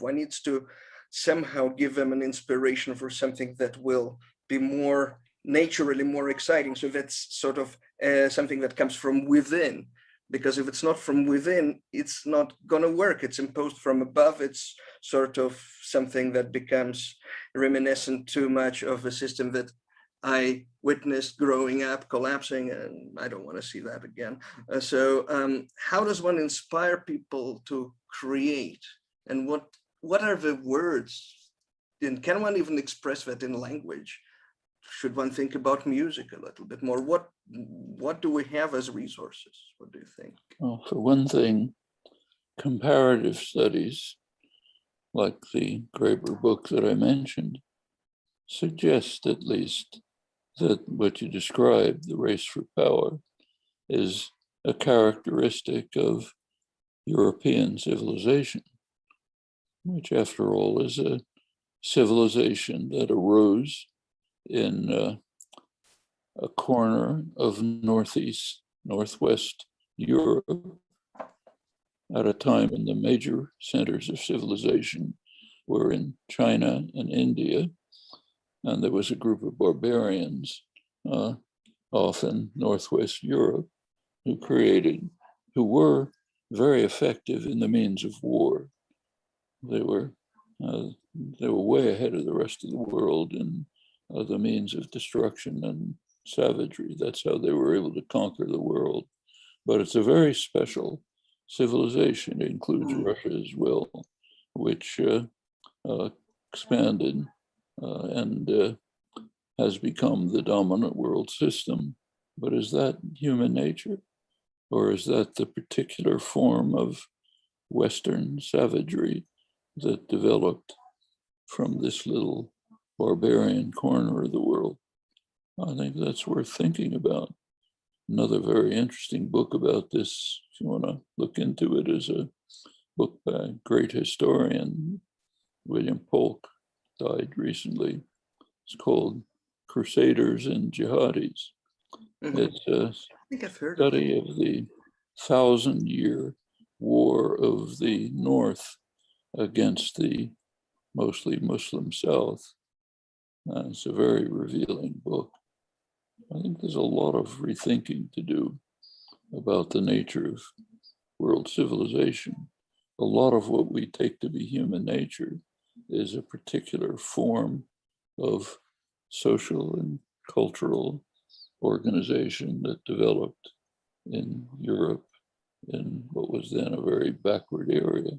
One needs to somehow give them an inspiration for something that will be more naturally more exciting. So that's sort of something that comes from within, because if it's not from within, it's not going to work. It's imposed from above. It's sort of something that becomes reminiscent too much of a system that I witnessed growing up collapsing, and I don't want to see that again. So how does one inspire people to create? And what are the words? And can one even express that in language? Should one think about music a little bit more? What do we have as resources? What do you think? Well, for one thing, comparative studies, like the Graeber book that I mentioned, suggest at least that what you described, the race for power, is a characteristic of European civilization, which after all is a civilization that arose in a corner of northwest Europe at a time when the major centers of civilization were in China and India. And there was a group of barbarians off in Northwest Europe who were very effective in the means of war. They were way ahead of the rest of the world in the means of destruction and savagery. That's how they were able to conquer the world. But it's a very special civilization. It includes Russia as well, which expanded and has become the dominant world system. But is that human nature? Or is that the particular form of Western savagery that developed from this little barbarian corner of the world? I think that's worth thinking about. Another very interesting book about this, if you want to look into it, is a book by a great historian, William Polk, died recently. It's called Crusaders and Jihadis. Mm-hmm. It's a study of the 1,000-year war of the North against the mostly Muslim South. It's a very revealing book. I think there's a lot of rethinking to do about the nature of world civilization. A lot of what we take to be human nature is a particular form of social and cultural organization that developed in Europe, in what was then a very backward area.